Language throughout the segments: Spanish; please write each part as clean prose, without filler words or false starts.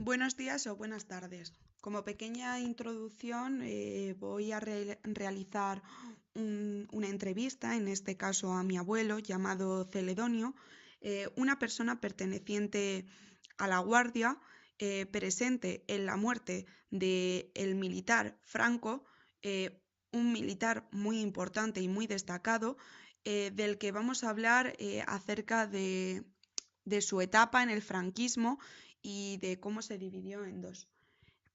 Buenos días o buenas tardes. Como pequeña introducción, voy a realizar una entrevista, en este caso a mi abuelo, llamado Celedonio, una persona perteneciente a la Guardia, presente en la muerte del militar Franco, un militar muy importante y muy destacado, del que vamos a hablar acerca de su etapa en el franquismo y de cómo se dividió en dos.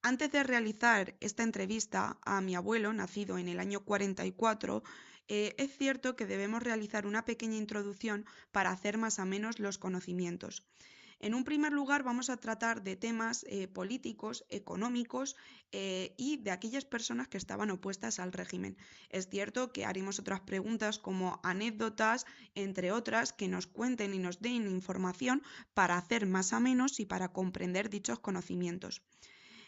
Antes de realizar esta entrevista a mi abuelo, nacido en el año 44, es cierto que debemos realizar una pequeña introducción para hacer más o menos los conocimientos. En un primer lugar, vamos a tratar de temas políticos, económicos y de aquellas personas que estaban opuestas al régimen. Es cierto que haremos otras preguntas como anécdotas, entre otras, que nos cuenten y nos den información para hacer más o menos y para comprender dichos conocimientos.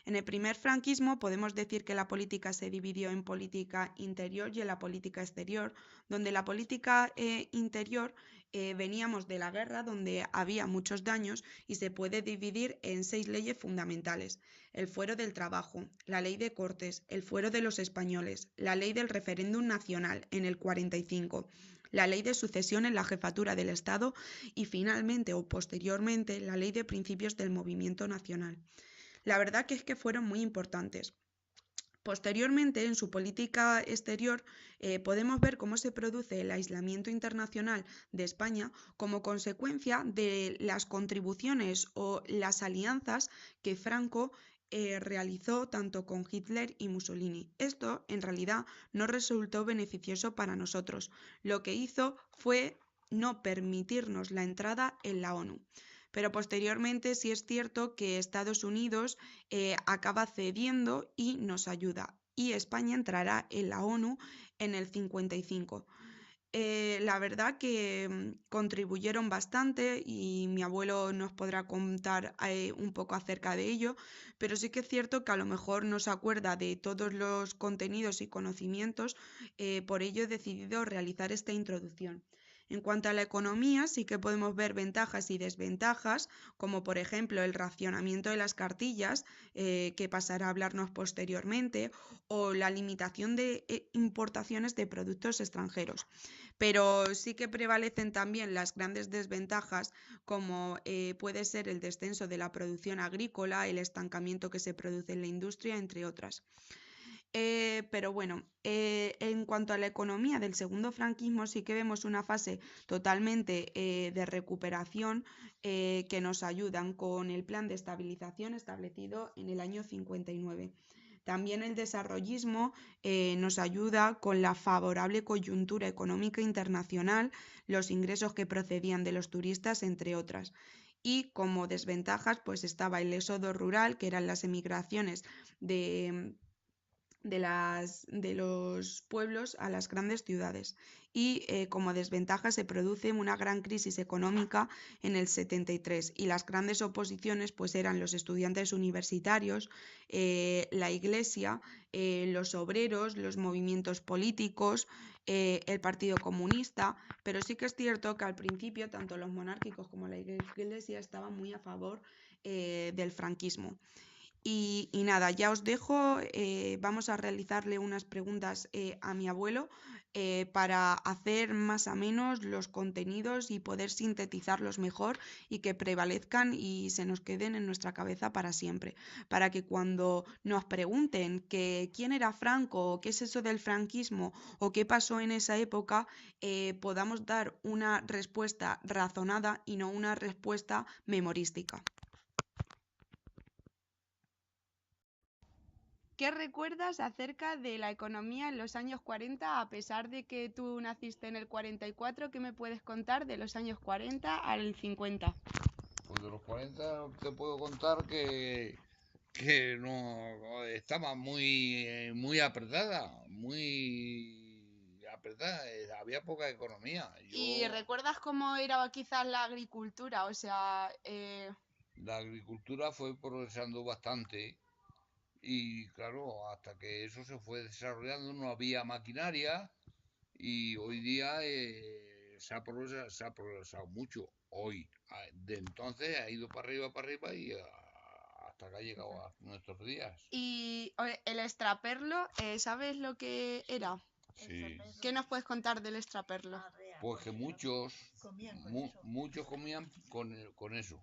En el primer franquismo podemos decir que la política se dividió en política interior y en la política exterior, donde la política interior veníamos de la guerra, donde había muchos daños y se puede dividir en 6 leyes fundamentales. El fuero del trabajo, la ley de Cortes, el fuero de los españoles, la ley del referéndum nacional en el 45, la ley de sucesión en la jefatura del Estado y finalmente o posteriormente la ley de principios del movimiento nacional. La verdad que es que fueron muy importantes. Posteriormente, en su política exterior, podemos ver cómo se produce el aislamiento internacional de España como consecuencia de las contribuciones o las alianzas que Franco realizó tanto con Hitler y Mussolini. Esto, en realidad, no resultó beneficioso para nosotros. Lo que hizo fue no permitirnos la entrada en la ONU. Pero posteriormente sí es cierto que Estados Unidos acaba cediendo y nos ayuda. Y España entrará en la ONU en el 55. La verdad que contribuyeron bastante y mi abuelo nos podrá contar un poco acerca de ello, pero sí que es cierto que a lo mejor no se acuerda de todos los contenidos y conocimientos, por ello he decidido realizar esta introducción. En cuanto a la economía, sí que podemos ver ventajas y desventajas, como por ejemplo el racionamiento de las cartillas, que pasará a hablarnos posteriormente, o la limitación de importaciones de productos extranjeros. Pero sí que prevalecen también las grandes desventajas, como puede ser el descenso de la producción agrícola, el estancamiento que se produce en la industria, entre otras. Pero bueno, en cuanto a la economía del segundo franquismo, sí que vemos una fase totalmente de recuperación que nos ayudan con el plan de estabilización establecido en el año 59. También el desarrollismo nos ayuda con la favorable coyuntura económica internacional, los ingresos que procedían de los turistas, entre otras. Y como desventajas, pues estaba el éxodo rural, que eran las emigraciones de los pueblos a las grandes ciudades. Y como desventaja se produce una gran crisis económica en el 73 y las grandes oposiciones pues eran los estudiantes universitarios, la iglesia, los obreros, los movimientos políticos, el Partido Comunista, pero sí que es cierto que al principio tanto los monárquicos como la iglesia estaban muy a favor del franquismo. Y nada, ya os dejo, vamos a realizarle unas preguntas a mi abuelo para hacer más o menos los contenidos y poder sintetizarlos mejor y que prevalezcan y se nos queden en nuestra cabeza para siempre, para que cuando nos pregunten que quién era Franco o qué es eso del franquismo o qué pasó en esa época, podamos dar una respuesta razonada y no una respuesta memorística. ¿Qué recuerdas acerca de la economía en los años 40, a pesar de que tú naciste en el 44? ¿Qué me puedes contar de los años 40 al 50? Pues de los 40 te puedo contar que no estaba muy apretada, muy apretada, había poca economía. ¿Y Yo, recuerdas cómo era quizás la agricultura? O sea, la agricultura fue progresando bastante y claro, hasta que eso se fue desarrollando no había maquinaria y hoy día se ha progresado mucho. Hoy, de entonces ha ido para arriba y hasta que ha llegado a nuestros días. Y el extraperlo, ¿sabes lo que era? Sí. ¿Qué nos puedes contar del extraperlo? Pues que muchos comían con eso,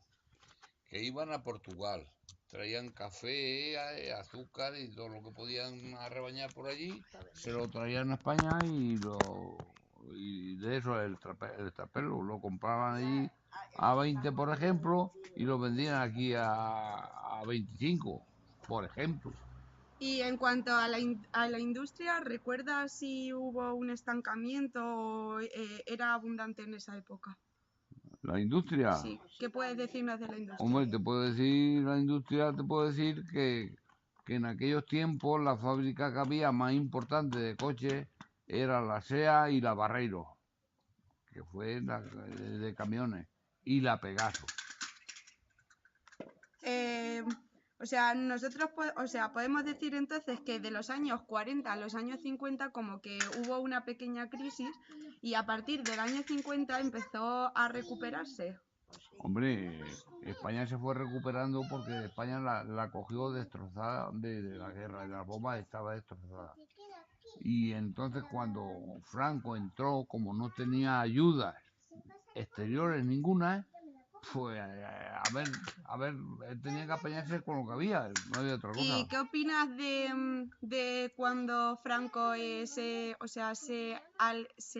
que iban a Portugal, traían café, azúcar y todo lo que podían arrebañar por allí, se lo traían a España y de eso el trapelo lo compraban allí a 20, por ejemplo, y lo vendían aquí a 25, por ejemplo. Y en cuanto a la industria, ¿recuerdas si hubo un estancamiento o era abundante en esa época? La industria. Sí, ¿qué puedes decirnos de la industria? Hombre, te puedo decir que en aquellos tiempos la fábrica que había más importante de coches era la SEA y la Barreiro, que fue la de camiones, y la Pegaso. O sea, nosotros podemos decir entonces que de los años 40 a los años 50 como que hubo una pequeña crisis y a partir del año 50 empezó a recuperarse. Hombre, España se fue recuperando porque España la cogió destrozada de la guerra, de las bombas estaba destrozada. Y entonces cuando Franco entró, como no tenía ayudas exteriores ninguna, pues a ver, él tenía que apañarse con lo que había, no había otra cosa. ¿Y qué opinas de cuando Franco se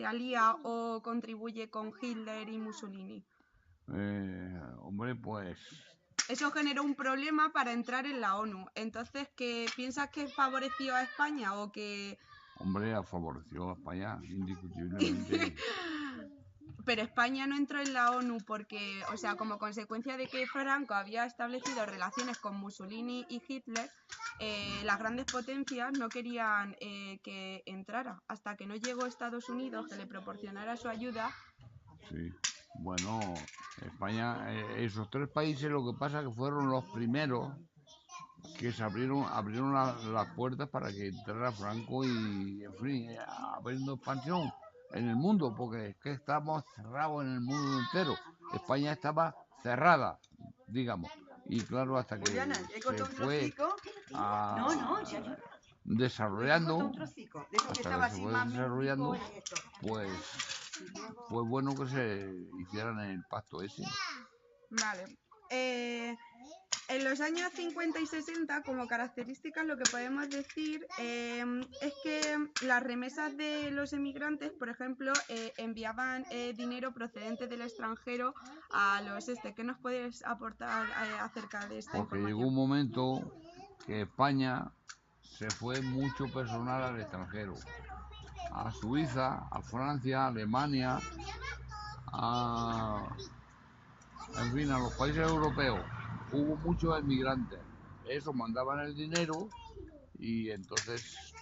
alía o contribuye con Hitler y Mussolini? Hombre, pues... Eso generó un problema para entrar en la ONU. Entonces, ¿qué piensas que favoreció a España o que...? Hombre, favoreció a España, indiscutiblemente. Pero España no entró en la ONU porque, o sea, como consecuencia de que Franco había establecido relaciones con Mussolini y Hitler, las grandes potencias no querían que entrara, hasta que no llegó Estados Unidos que le proporcionara su ayuda. Sí, bueno, España, esos tres países lo que pasa que fueron los primeros que se abrieron las puertas para que entrara Franco y, en fin, abriendo expansión en el mundo, porque es que estamos cerrados en el mundo entero. España estaba cerrada, digamos, y claro, hasta que se fue desarrollando, pues fue bueno que se hicieran el pacto ese. Vale. En los años 50 y 60, como características, lo que podemos decir es que las remesas de los emigrantes, por ejemplo, enviaban dinero procedente del extranjero a los ¿Qué nos puedes aportar acerca de esta Porque información? llegó un momento que España se fue mucho personal al extranjero, a Suiza, a Francia, a Alemania, en fin, a los países europeos. Hubo muchos emigrantes, eso mandaban el dinero y entonces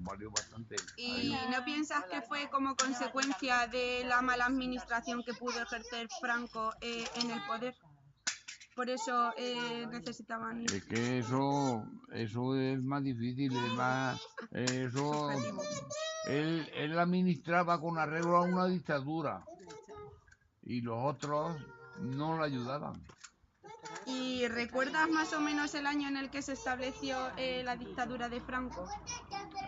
valió bastante. ¿Y no piensas que fue como consecuencia de la mala administración que pudo ejercer Franco en el poder? Por eso necesitaban... Es que eso es más difícil, es más... Eso... Él administraba con arreglo a una dictadura y los otros no le ayudaban. ¿Y recuerdas más o menos el año en el que se estableció la dictadura de Franco?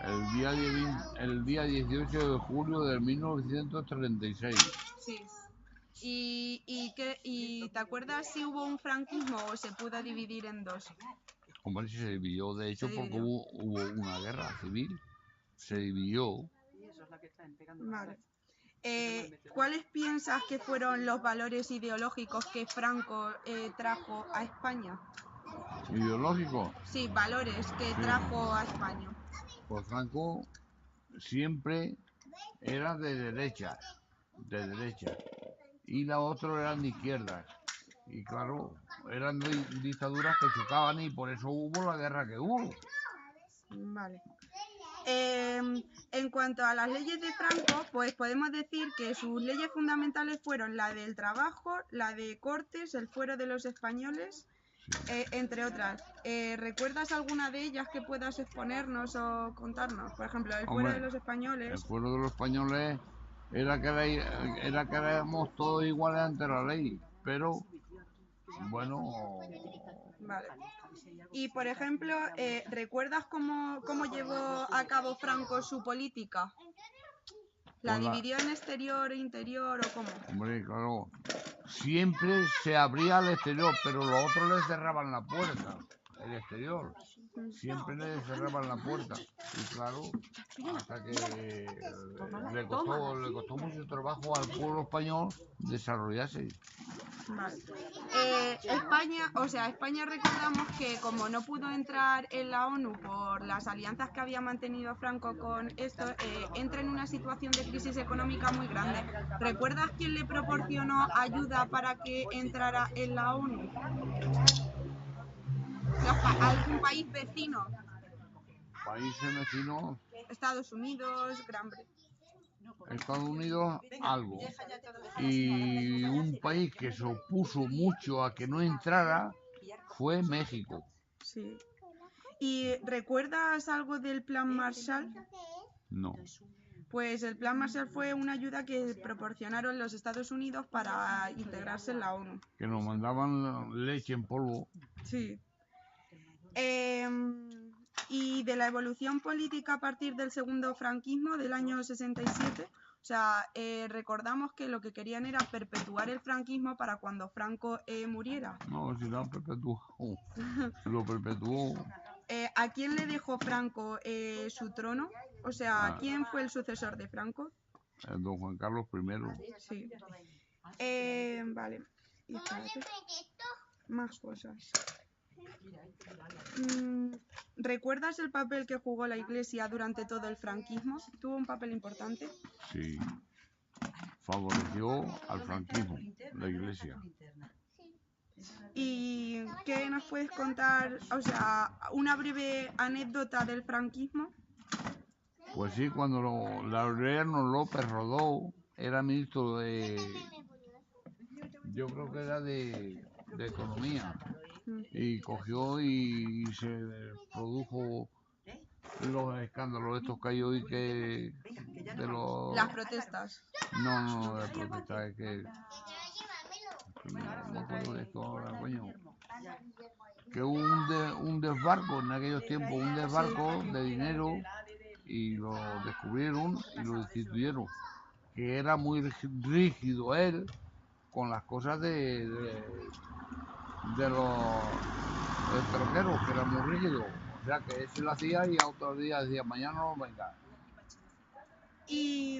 El día 18 de julio de 1936. Sí. ¿Y te acuerdas si hubo un franquismo o se pudo dividir en dos? Hombre, se dividió, de hecho, porque hubo una guerra civil. Se dividió. Vale. ¿Cuáles piensas que fueron los valores ideológicos que Franco trajo a España? ¿Ideológicos? Sí, valores que trajo a España. Pues Franco siempre era de derecha, y la otra eran de izquierdas. Y claro, eran dictaduras que chocaban y por eso hubo la guerra que hubo. Vale. En cuanto a las leyes de Franco, pues podemos decir que sus leyes fundamentales fueron la del trabajo, la de Cortes, el fuero de los españoles, entre otras. ¿Recuerdas alguna de ellas que puedas exponernos o contarnos? Por ejemplo, el fuero de los españoles. El fuero de los españoles era que éramos todos iguales ante la ley, pero Bueno, Vale. Y, por ejemplo, ¿recuerdas cómo llevó a cabo Franco su política? ¿La Pues dividió en exterior e interior o cómo? hombre, claro, siempre se abría al exterior, pero los otros le cerraban la puerta, el exterior. Siempre le cerraban la puerta. Y claro, hasta que le costó mucho trabajo al pueblo español desarrollarse. Vale. España recordamos que como no pudo entrar en la ONU por las alianzas que había mantenido Franco con esto, entra en una situación de crisis económica muy grande. ¿Recuerdas quién le proporcionó ayuda para que entrara en la ONU? ¿Algún país vecino? Países vecinos, Estados Unidos, Gran Bretaña. Estados Unidos, algo. Y un país que se opuso mucho a que no entrara fue México. Sí. ¿Y recuerdas algo del Plan Marshall? No. Pues el Plan Marshall fue una ayuda que proporcionaron los Estados Unidos para integrarse en la ONU. Que nos mandaban leche en polvo. Sí. Y de la evolución política a partir del segundo franquismo del año 67, o sea, recordamos que lo que querían era perpetuar el franquismo para cuando Franco muriera. No, si lo perpetuó. Lo perpetuó. ¿A quién le dejó Franco su trono? O sea, ¿quién fue el sucesor de Franco? Don Juan Carlos I. Sí. Vale. Y espérate. Más cosas. ¿Recuerdas el papel que jugó la Iglesia durante todo el franquismo? ¿Tuvo un papel importante? Sí. Favoreció al franquismo, la Iglesia. ¿Y qué nos puedes contar? O sea, una breve anécdota del franquismo. Pues sí, cuando Laureano López Rodó era ministro yo creo que era de Economía, y cogió y se produjo los escándalos estos que hay hoy de los... Las protestas. No, de protestas, es que... No me acuerdo de esto ahora, coño. Que hubo un desbarco en aquellos tiempos, un desbarco de dinero, y lo descubrieron y lo destituyeron. Que era muy rígido él con las cosas de los extranjeros, que era muy rígido. O sea que él se lo hacía y a otro día decía, mañana no venga. ¿Y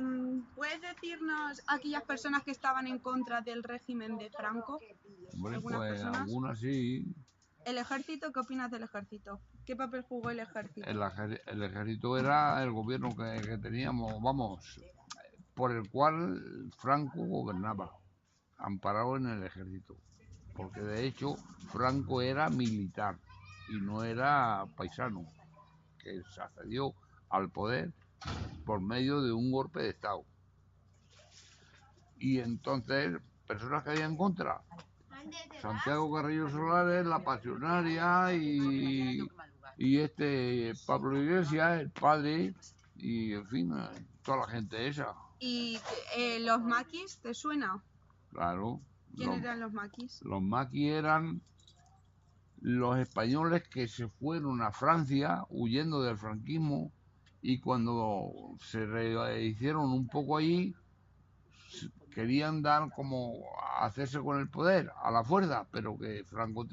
puedes decirnos aquellas personas que estaban en contra del régimen de Franco? Hombre, ¿Algunas pues personas? algunas sí. ¿El ejército? ¿Qué opinas del ejército? ¿Qué papel jugó el ejército? El ejército era el gobierno que teníamos, vamos, por el cual Franco gobernaba, amparado en el ejército. Porque de hecho Franco era militar y no era paisano, que se accedió al poder por medio de un golpe de Estado. Y entonces, personas que habían en contra, Santiago Carrillo Solares, La Pasionaria y Pablo Iglesias, el padre, y en fin, toda la gente esa. ¿Y los maquis, te suena? Claro. ¿Quién eran los maquis? Los maquis eran los españoles que se fueron a Francia huyendo del franquismo, y cuando se rehicieron un poco allí, querían dar como hacerse con el poder a la fuerza, pero que Franco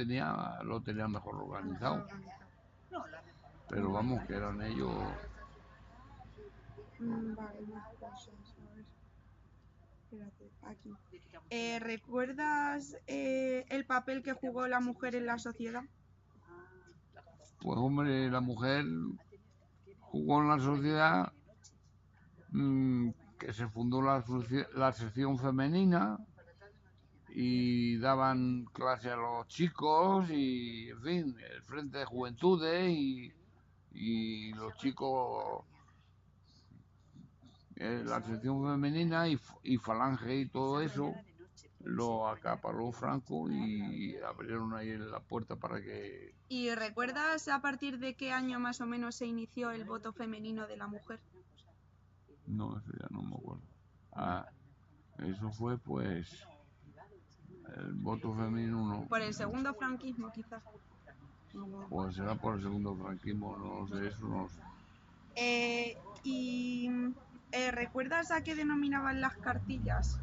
lo tenía mejor organizado. Pero vamos, que eran ellos. Vale, más cosas. A ver. Espérate, aquí. ¿Recuerdas el papel que jugó la mujer en la sociedad? Pues hombre, la mujer jugó en la sociedad, que se fundó la sección femenina y daban clase a los chicos y, en fin, el Frente de Juventudes y los chicos, la sección femenina y Falange y todo eso lo acaparó Franco y abrieron ahí la puerta para que... ¿Y recuerdas a partir de qué año más o menos se inició el voto femenino de la mujer? No, eso ya no me acuerdo. Eso fue pues El voto femenino no. Por el segundo franquismo, quizás. Pues será por el segundo franquismo, no lo sé, eso no lo sé. ¿Recuerdas a qué denominaban las cartillas?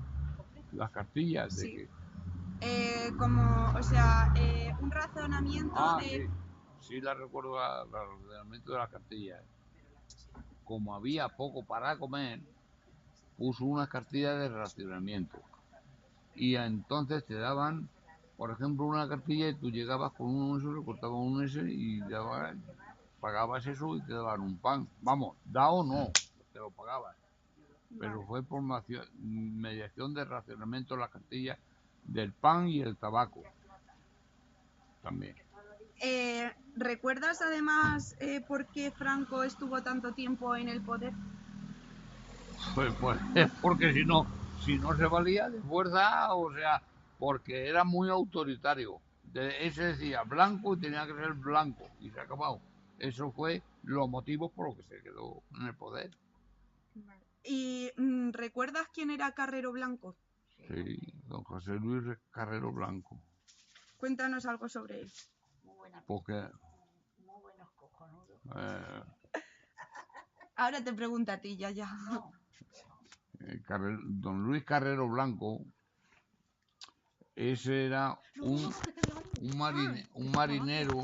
Las cartillas de Sí. que... Un razonamiento Sí, sí la recuerdo el ordenamiento de las cartillas. Como había poco para comer, puso unas cartillas de racionamiento. Y entonces te daban, por ejemplo, una cartilla y tú llegabas con un S, le cortabas un S y pagabas eso y te daban un pan. Vamos, da o no, te lo pagabas. Pero Vale. fue por mediación de racionamiento la cartilla del pan y el tabaco. También. ¿Recuerdas además por qué Franco estuvo tanto tiempo en el poder? Pues es porque si no se valía de fuerza, o sea, porque era muy autoritario. Ese decía blanco y tenía que ser blanco y se ha acabado. Eso fue los motivos por los que se quedó en el poder. ¿Y recuerdas quién era Carrero Blanco? Sí, don José Luis Carrero Blanco. Cuéntanos algo sobre él. Porque muy buenos cojonudos. Ahora te pregunto a ti, ya. No. Don Luis Carrero Blanco, ese era un marinero,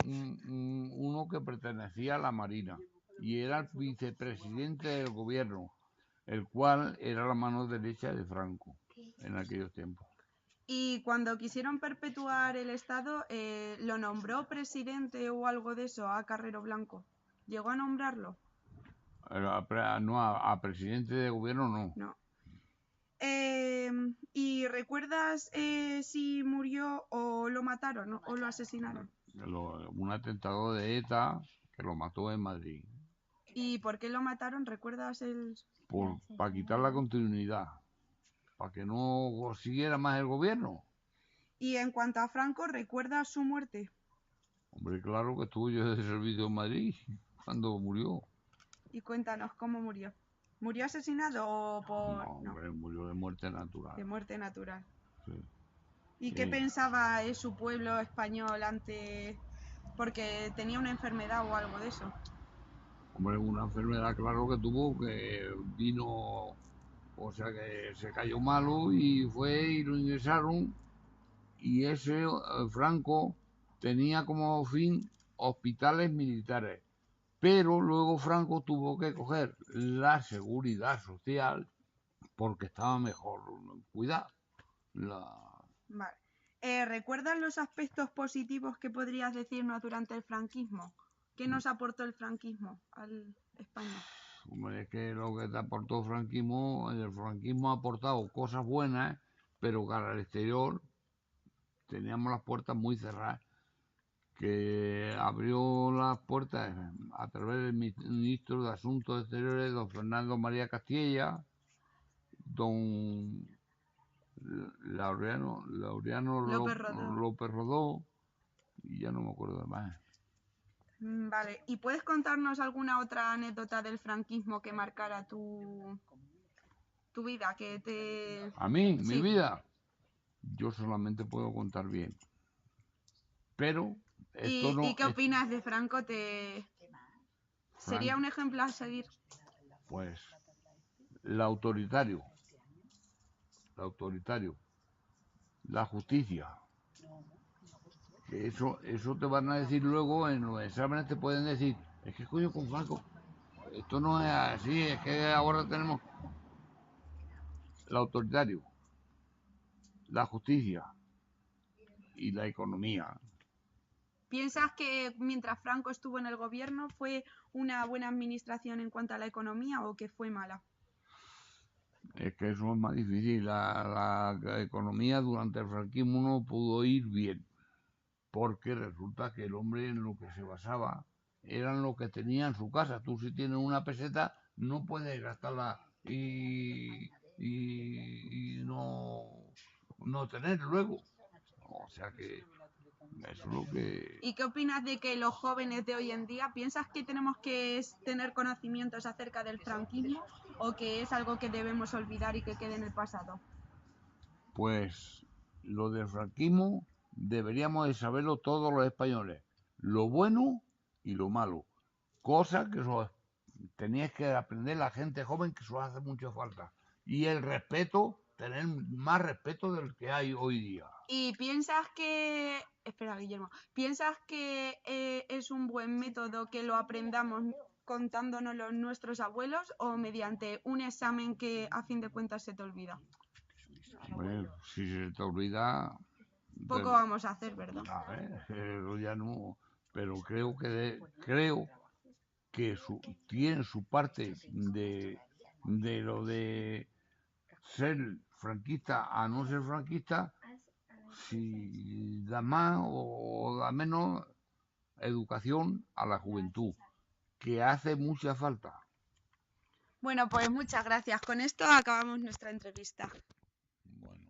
uno que pertenecía a la Marina y era el vicepresidente del gobierno, el cual era la mano derecha de Franco en aquellos tiempos. Y cuando quisieron perpetuar el Estado, ¿lo nombró presidente o algo de eso a Carrero Blanco? ¿Llegó a nombrarlo? No, a presidente de gobierno no. No. ¿Y recuerdas si murió o lo mataron o lo asesinaron? Un atentado de ETA que lo mató en Madrid. ¿Y por qué lo mataron? ¿Recuerdas el...? Para quitar la continuidad, para que no siguiera más el gobierno. Y en cuanto a Franco, ¿recuerdas su muerte? Hombre, claro que estuve yo de servicio en Madrid cuando murió. Y cuéntanos cómo murió. ¿Murió asesinado o por...? No, hombre, murió de muerte natural. De muerte natural. Sí. ¿Y qué pensaba su pueblo español ante...? Porque tenía una enfermedad o algo de eso. Hombre, una enfermedad, claro que tuvo, que vino, o sea que se cayó malo y fue y lo ingresaron. Y ese Franco tenía como fin hospitales militares. Pero luego Franco tuvo que coger la seguridad social porque estaba mejor cuidado. Vale. ¿Recuerdas los aspectos positivos que podrías decirnos durante el franquismo? ¿Qué nos aportó el franquismo a España? Hombre, es que lo que te aportó el franquismo ha aportado cosas buenas, pero cara al exterior teníamos las puertas muy cerradas. Que abrió las puertas a través del ministro de Asuntos Exteriores, don Fernando María Castilla, don Laureano López Rodó, y ya no me acuerdo de más. Vale, ¿y puedes contarnos alguna otra anécdota del franquismo que marcara tu vida? ¿A mí? Sí. ¿Mi vida? Yo solamente puedo contar bien. Pero esto no... ¿Y qué opinas de Franco? ¿Sería un ejemplo a seguir? Pues el autoritario, la justicia. Que eso te van a decir luego en los exámenes, te pueden decir, es que coño con Franco, esto no es así, es que ahora tenemos el autoritario, la justicia y la economía. ¿Piensas que mientras Franco estuvo en el gobierno fue una buena administración en cuanto a la economía o que fue mala? Es que eso es más difícil. La economía durante el franquismo no pudo ir bien, porque resulta que el hombre en lo que se basaba eran lo que tenía en su casa. Tú si tienes una peseta no puedes gastarla y no tener luego. O sea que eso es lo que... ¿Y qué opinas de que los jóvenes de hoy en día, piensas que tenemos que tener conocimientos acerca del franquismo o que es algo que debemos olvidar y que quede en el pasado? Pues lo del franquismo deberíamos de saberlo todos los españoles, lo bueno y lo malo, cosa que teníais que aprender la gente joven, que eso hace mucha falta, y el respeto, tener más respeto del que hay hoy día. ¿Y piensas que, espera, Guillermo, piensas que es un buen método que lo aprendamos contándonos nuestros abuelos o mediante un examen que a fin de cuentas se te olvida? Si se te olvida, Poco vamos a hacer, ¿verdad? Ya no, pero creo que tiene su parte de lo de ser franquista a no ser franquista, si da más o da menos educación a la juventud, que hace mucha falta. Bueno, pues muchas gracias. Con esto acabamos nuestra entrevista. Bueno.